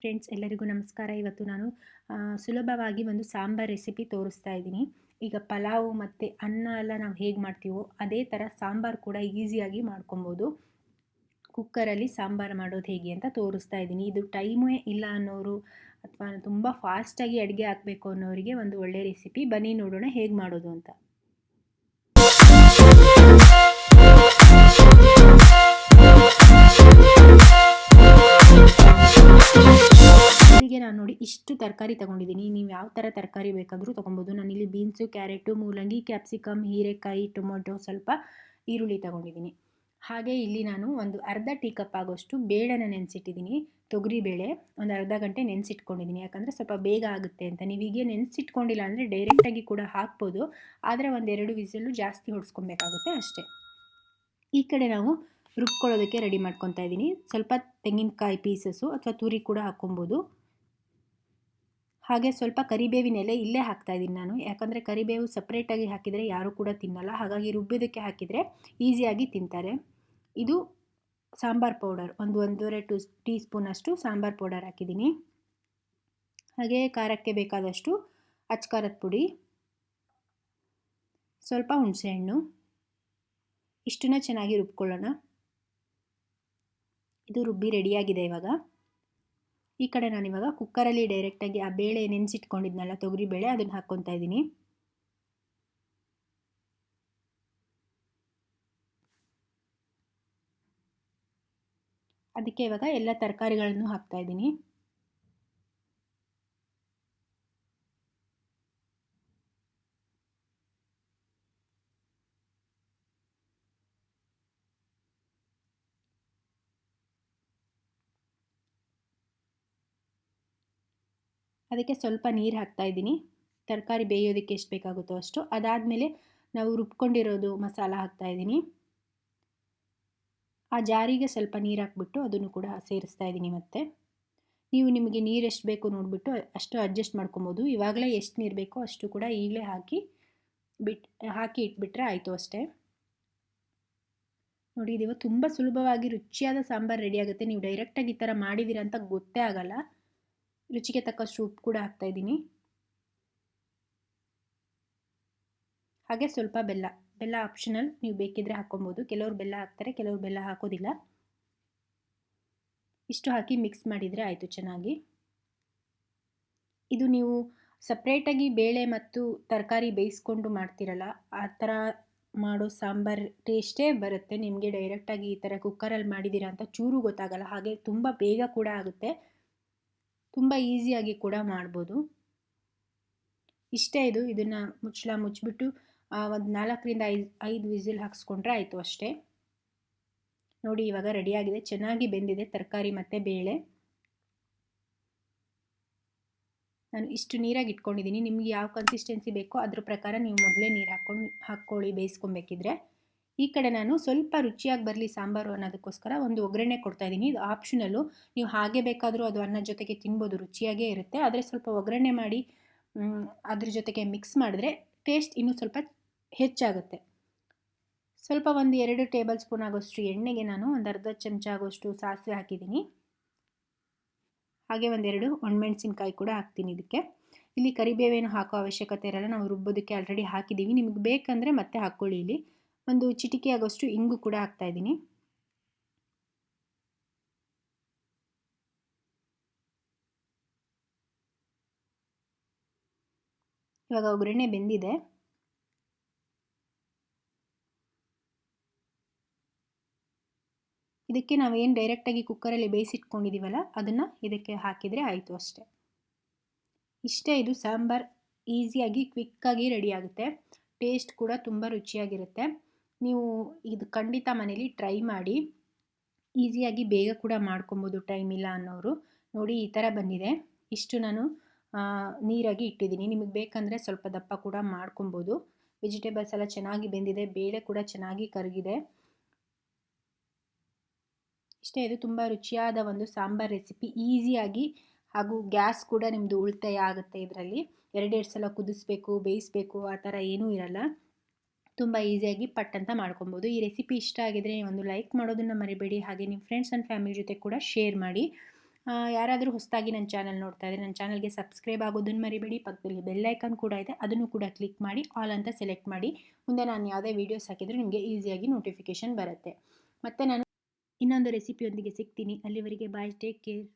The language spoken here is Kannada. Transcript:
ಫ್ರೆಂಡ್ಸ್ ಎಲ್ಲರಿಗೂ ನಮಸ್ಕಾರ. ಇವತ್ತು ನಾನು ಸುಲಭವಾಗಿ ಒಂದು ಸಾಂಬಾರ್ ರೆಸಿಪಿ ತೋರಿಸ್ತಾ ಇದ್ದೀನಿ. ಈಗ ಪಲಾವು ಮತ್ತು ಅನ್ನ ಎಲ್ಲ ನಾವು ಹೇಗೆ ಮಾಡ್ತೀವೋ ಅದೇ ಥರ ಸಾಂಬಾರು ಕೂಡ ಈಸಿಯಾಗಿ ಮಾಡ್ಕೊಬೋದು. ಕುಕ್ಕರಲ್ಲಿ ಸಾಂಬಾರು ಮಾಡೋದು ಹೇಗೆ ಅಂತ ತೋರಿಸ್ತಾ ಇದ್ದೀನಿ. ಇದು ಟೈಮೇ ಇಲ್ಲ ಅನ್ನೋರು ಅಥವಾ ತುಂಬ ಫಾಸ್ಟಾಗಿ ಅಡುಗೆ ಆಗಬೇಕು ಅನ್ನೋರಿಗೆ ಒಂದು ಒಳ್ಳೆ ರೆಸಿಪಿ. ಬನ್ನಿ ನೋಡೋಣ ಹೇಗೆ ಮಾಡೋದು ಅಂತ. ನಾನು ನೋಡಿ ಇಷ್ಟು ತರಕಾರಿ ತೊಗೊಂಡಿದ್ದೀನಿ. ನೀವು ಯಾವ ಥರ ತರಕಾರಿ ಬೇಕಾದರೂ ತೊಗೊಬೋದು. ನಾನಿಲ್ಲಿ ಬೀನ್ಸು, ಕ್ಯಾರೆಟು, ಮೂಲಂಗಿ, ಕ್ಯಾಪ್ಸಿಕಮ್, ಹೀರೆಕಾಯಿ, ಟೊಮೊಟೊ, ಸ್ವಲ್ಪ ಈರುಳ್ಳಿ ತೊಗೊಂಡಿದ್ದೀನಿ. ಹಾಗೆ ಇಲ್ಲಿ ನಾನು ಒಂದು ಅರ್ಧ ಟೀ ಕಪ್ ಆಗೋಷ್ಟು ಬೇಳೆನ ನೆನೆಸಿಟ್ಟಿದ್ದೀನಿ. ತೊಗರಿಬೇಳೆ ಒಂದು ಅರ್ಧ ಗಂಟೆ ನೆನೆಸಿಟ್ಕೊಂಡಿದ್ದೀನಿ. ಯಾಕಂದರೆ ಸ್ವಲ್ಪ ಬೇಗ ಆಗುತ್ತೆ ಅಂತ. ನೀವೀಗೆ ನೆನೆಸಿಟ್ಕೊಂಡಿಲ್ಲ ಅಂದರೆ ಡೈರೆಕ್ಟಾಗಿ ಕೂಡ ಹಾಕ್ಬೋದು. ಆದರೆ ಒಂದೆರಡು ವಿಸಿಲು ಜಾಸ್ತಿ ಹೊಡ್ಸ್ಕೊಬೇಕಾಗುತ್ತೆ ಅಷ್ಟೇ. ಈ ಕಡೆ ನಾವು ರುಬ್ಕೊಳ್ಳೋದಕ್ಕೆ ರೆಡಿ ಮಾಡ್ಕೊತಾ ಇದ್ದೀನಿ. ಸ್ವಲ್ಪ ತೆಂಗಿನಕಾಯಿ ಪೀಸಸ್ಸು ಅಥವಾ ತುರಿ ಕೂಡ ಹಾಕ್ಕೊಬೋದು. ಹಾಗೆ ಸ್ವಲ್ಪ ಕರಿಬೇವಿನ ಎಲೆ ಇಲ್ಲೇ ಹಾಕ್ತಾಯಿದ್ದೀನಿ ನಾನು. ಯಾಕಂದರೆ ಕರಿಬೇವು ಸಪ್ರೇಟಾಗಿ ಹಾಕಿದರೆ ಯಾರೂ ಕೂಡ ತಿನ್ನಲ್ಲ. ಹಾಗಾಗಿ ರುಬ್ಬೋದಕ್ಕೆ ಹಾಕಿದರೆ ಈಸಿಯಾಗಿ ತಿಂತಾರೆ. ಇದು ಸಾಂಬಾರ್ ಪೌಡರ್ ಒಂದೂವರೆ ಟೀ ಸ್ಪೂನಷ್ಟು ಸಾಂಬಾರ್ ಪೌಡರ್ ಹಾಕಿದ್ದೀನಿ. ಹಾಗೆ ಖಾರಕ್ಕೆ ಬೇಕಾದಷ್ಟು ಅಚ್ಕಾರದ ಪುಡಿ, ಸ್ವಲ್ಪ ಹುಣಸೆಹಣ್ಣು, ಇಷ್ಟನ್ನ ಚೆನ್ನಾಗಿ ರುಬ್ಕೊಳ್ಳೋಣ. ಇದು ರುಬ್ಬಿ ರೆಡಿಯಾಗಿದೆ. ಇವಾಗ ಈ ಕಡೆ ನಾನಿವಾಗ ಕುಕ್ಕರಲ್ಲಿ ಡೈರೆಕ್ಟಾಗಿ ಆ ಬೇಳೆ ನೆನೆಸಿಟ್ಕೊಂಡಿದ್ನಲ್ಲ ತೊಗರಿ ಬೇಳೆ, ಅದನ್ನು ಹಾಕ್ಕೊತಾ ಇದ್ದೀನಿ. ಅದಕ್ಕೆ ಇವಾಗ ಎಲ್ಲ ತರಕಾರಿಗಳನ್ನು ಹಾಕ್ತಾ ಇದ್ದೀನಿ. ಅದಕ್ಕೆ ಸ್ವಲ್ಪ ನೀರು ಹಾಕ್ತಾ ಇದ್ದೀನಿ. ತರಕಾರಿ ಬೇಯೋದಕ್ಕೆ ಎಷ್ಟು ಬೇಕಾಗುತ್ತೋ ಅಷ್ಟು. ಅದಾದಮೇಲೆ ನಾವು ರುಬ್ಕೊಂಡಿರೋದು ಮಸಾಲ ಹಾಕ್ತಾ ಇದ್ದೀನಿ. ಆ ಜಾರಿಗೆ ಸ್ವಲ್ಪ ನೀರು ಹಾಕ್ಬಿಟ್ಟು ಅದನ್ನು ಕೂಡ ಸೇರಿಸ್ತಾ ಇದ್ದೀನಿ. ಮತ್ತು ನೀವು ನಿಮಗೆ ನೀರು ಎಷ್ಟು ಬೇಕು ನೋಡಿಬಿಟ್ಟು ಅಷ್ಟು ಅಡ್ಜಸ್ಟ್ ಮಾಡ್ಕೊಬೋದು. ಇವಾಗಲೇ ಎಷ್ಟು ನೀರು ಬೇಕೋ ಅಷ್ಟು ಕೂಡ ಈಗಲೇ ಹಾಕಿ ಇಟ್ಬಿಟ್ರೆ ಆಯಿತು ಅಷ್ಟೇ. ನೋಡಿ, ಇದು ತುಂಬ ಸುಲಭವಾಗಿ ರುಚಿಯಾದ ಸಾಂಬಾರು ರೆಡಿ ಆಗುತ್ತೆ. ನೀವು ಡೈರೆಕ್ಟಾಗಿ ಈ ಥರ ಮಾಡಿದ್ದೀರ ಅಂತ ಗೊತ್ತೇ ಆಗಲ್ಲ. ರುಚಿಗೆ ತಕ್ಕಷ್ಟು ಉಪ್ಪು ಕೂಡ ಹಾಕ್ತಾ ಇದ್ದೀನಿ. ಹಾಗೆ ಸ್ವಲ್ಪ ಬೆಲ್ಲ ಆಪ್ಷನಲ್, ನೀವು ಬೇಕಿದ್ರೆ ಹಾಕ್ಕೊಬೋದು. ಕೆಲವರು ಬೆಲ್ಲ ಹಾಕ್ತಾರೆ, ಕೆಲವರು ಬೆಲ್ಲ ಹಾಕೋದಿಲ್ಲ. ಇಷ್ಟು ಹಾಕಿ ಮಿಕ್ಸ್ ಮಾಡಿದರೆ ಆಯಿತು ಚೆನ್ನಾಗಿ. ಇದು ನೀವು ಸಪ್ರೇಟಾಗಿ ಬೇಳೆ ಮತ್ತು ತರಕಾರಿ ಬೇಯಿಸ್ಕೊಂಡು ಮಾಡ್ತಿರಲ್ಲ, ಆ ಥರ ಮಾಡೋ ಸಾಂಬಾರ್ ಟೇಸ್ಟೇ ಬರುತ್ತೆ ನಿಮಗೆ. ಡೈರೆಕ್ಟಾಗಿ ಈ ಥರ ಕುಕ್ಕರಲ್ಲಿ ಮಾಡಿದ್ದೀರಾ ಅಂತ ಚೂರು ಗೊತ್ತಾಗಲ್ಲ. ಹಾಗೆ ತುಂಬ ಬೇಗ ಕೂಡ ಆಗುತ್ತೆ, ತುಂಬ ಈಸಿಯಾಗಿ ಕೂಡ ಮಾಡ್ಬೋದು. ಇಷ್ಟೇ ಇದು. ಇದನ್ನು ಮುಚ್ಚಿಬಿಟ್ಟು ಒಂದು 4ರಿಂದ 5 ವಿಸಿಲ್ ಹಾಕ್ಸ್ಕೊಂಡ್ರೆ ಆಯಿತು ಅಷ್ಟೇ. ನೋಡಿ, ಇವಾಗ ರೆಡಿಯಾಗಿದೆ, ಚೆನ್ನಾಗಿ ಬೆಂದಿದೆ ತರಕಾರಿ ಮತ್ತು ಬೇಳೆ. ನಾನು ಇಷ್ಟು ನೀರಾಗಿ ಇಟ್ಕೊಂಡಿದ್ದೀನಿ. ನಿಮಗೆ ಯಾವ ಕನ್ಸಿಸ್ಟೆನ್ಸಿ ಬೇಕೋ ಅದ್ರ ಪ್ರಕಾರ ನೀವು ಮೊದಲೇ ನೀರು ಹಾಕ್ಕೊಳ್ಳಿ ಬೇಯಿಸ್ಕೊಬೇಕಿದ್ರೆ. ಈ ಕಡೆ ನಾನು ಸ್ವಲ್ಪ ರುಚಿಯಾಗಿ ಬರಲಿ ಸಾಂಬಾರು ಅನ್ನೋದಕ್ಕೋಸ್ಕರ ಒಂದು ಒಗ್ಗರಣೆ ಕೊಡ್ತಾಯಿದ್ದೀನಿ. ಇದು ಆಪ್ಷನಲ್ಲು, ನೀವು ಹಾಗೆ ಬೇಕಾದರೂ ಅದು ಅನ್ನದ ಜೊತೆಗೆ ತಿನ್ಬೋದು, ರುಚಿಯಾಗೇ ಇರುತ್ತೆ. ಆದರೆ ಸ್ವಲ್ಪ ಒಗ್ಗರಣೆ ಮಾಡಿ ಅದ್ರ ಜೊತೆಗೆ ಮಿಕ್ಸ್ ಮಾಡಿದ್ರೆ ಟೇಸ್ಟ್ ಇನ್ನೂ ಸ್ವಲ್ಪ ಹೆಚ್ಚಾಗುತ್ತೆ. ಸ್ವಲ್ಪ ಒಂದು 2 ಟೇಬಲ್ ಸ್ಪೂನ್ ಆಗೋಷ್ಟು ಎಣ್ಣೆಗೆ ನಾನು ಒಂದು ಅರ್ಧ ಚಮಚ ಆಗೋಷ್ಟು ಸಾಸಿವೆ ಹಾಕಿದ್ದೀನಿ. ಹಾಗೆ ಒಂದೆರಡು ಒಣಮೆಣಸಿನ್ಕಾಯಿ ಕೂಡ ಹಾಕ್ತೀನಿ ಇದಕ್ಕೆ. ಇಲ್ಲಿ ಕರಿಬೇವೇನು ಹಾಕೋ ಅವಶ್ಯಕತೆ ಇರಲ್ಲ, ನಾವು ರುಬ್ಬೋದಕ್ಕೆ ಆಲ್ರೆಡಿ ಹಾಕಿದ್ದೀವಿ. ನಿಮಗೆ ಬೇಕಂದರೆ ಮತ್ತೆ ಹಾಕ್ಕೊಳ್ಳಿ. ಇಲ್ಲಿ ಒಂದು ಚಿಟಿಕೆ ಆಗೋಷ್ಟು ಇಂಗು ಕೂಡ ಹಾಕ್ತಾ ಇದ್ದೀನಿ. ಇವಾಗ ಒಗ್ಗರಣೆ ಬೆಂದಿದೆ. ಇದಕ್ಕೆ ನಾವೇನು ಡೈರೆಕ್ಟಾಗಿ ಕುಕ್ಕರಲ್ಲಿ ಬೇಯಿಸಿಟ್ಕೊಂಡಿದ್ದೀವಲ್ಲ ಅದನ್ನು ಇದಕ್ಕೆ ಹಾಕಿದರೆ ಆಯಿತು ಅಷ್ಟೇ. ಇಷ್ಟೇ, ಇದು ಸಾಂಬಾರ್ ಈಸಿಯಾಗಿ ಕ್ವಿಕ್ಕಾಗಿ ರೆಡಿ ಆಗುತ್ತೆ. ಟೇಸ್ಟ್ ಕೂಡ ತುಂಬ ರುಚಿಯಾಗಿರುತ್ತೆ. ನೀವು ಇದು ಖಂಡಿತ ಮನೇಲಿ ಟ್ರೈ ಮಾಡಿ. ಈಸಿಯಾಗಿ ಬೇಗ ಕೂಡ ಮಾಡ್ಕೊಬೋದು ಟೈಮ್ ಇಲ್ಲ ಅನ್ನೋರು. ನೋಡಿ, ಈ ಥರ ಬಂದಿದೆ. ಇಷ್ಟು ನಾನು ನೀರಾಗಿ ಇಟ್ಟಿದ್ದೀನಿ. ನಿಮಗೆ ಬೇಕಂದರೆ ಸ್ವಲ್ಪ ದಪ್ಪ ಕೂಡ ಮಾಡ್ಕೊಬೋದು. ವೆಜಿಟೇಬಲ್ಸ್ ಎಲ್ಲ ಚೆನ್ನಾಗಿ ಬೆಂದಿದೆ, ಬೇಳೆ ಕೂಡ ಚೆನ್ನಾಗಿ ಕರಗಿದೆ. ಇಷ್ಟೇ, ಇದು ತುಂಬ ರುಚಿಯಾದ ಒಂದು ಸಾಂಬಾರ್ ರೆಸಿಪಿ. ಈಸಿಯಾಗಿ ಹಾಗೂ ಗ್ಯಾಸ್ ಕೂಡ ನಿಮ್ಮದು ಉಳಿತಾಯ ಆಗುತ್ತೆ. ಇದರಲ್ಲಿ 2 ಸಲ ಕುದಿಸ್ಬೇಕು, ಬೇಯಿಸಬೇಕು ಆ ಥರ ಏನೂ ಇರಲ್ಲ. ತುಂಬ ಈಸಿಯಾಗಿ ಪಟ್ ಅಂತ ಮಾಡ್ಕೊಬೋದು. ಈ ರೆಸಿಪಿ ಇಷ್ಟ ಆಗಿದರೆ ಒಂದು ಲೈಕ್ ಮಾಡೋದನ್ನು ಮರಿಬೇಡಿ. ಹಾಗೆ ನಿಮ್ಮ ಫ್ರೆಂಡ್ಸ್ ಆ್ಯಂಡ್ ಫ್ಯಾಮಿಲಿ ಜೊತೆ ಕೂಡ ಶೇರ್ ಮಾಡಿ. ಯಾರಾದರೂ ಹೊಸದಾಗಿ ನನ್ನ ಚಾನಲ್ ನೋಡ್ತಾ ಇದ್ದರೆ ನನ್ನ ಚಾನಲ್ಗೆ ಸಬ್ಸ್ಕ್ರೈಬ್ ಆಗೋದನ್ನು ಮರಿಬೇಡಿ. ಪಕ್ಕದಲ್ಲಿ ಬೆಲ್ ಐಕಾನ್ ಕೂಡ ಇದೆ, ಅದನ್ನು ಕೂಡ ಕ್ಲಿಕ್ ಮಾಡಿ ಆಲ್ ಅಂತ ಸೆಲೆಕ್ಟ್ ಮಾಡಿ. ಮುಂದೆ ನಾನು ಯಾವುದೇ ವೀಡಿಯೋಸ್ ಹಾಕಿದರೂ ನಿಮಗೆ ಈಸಿಯಾಗಿ ನೋಟಿಫಿಕೇಷನ್ ಬರುತ್ತೆ. ಮತ್ತು ನಾನು ಇನ್ನೊಂದು ರೆಸಿಪಿಯೊಂದಿಗೆ ಸಿಗ್ತೀನಿ. ಅಲ್ಲಿವರೆಗೆ ಬಾಯ್, ಟೇಕ್ ಕೇರ್.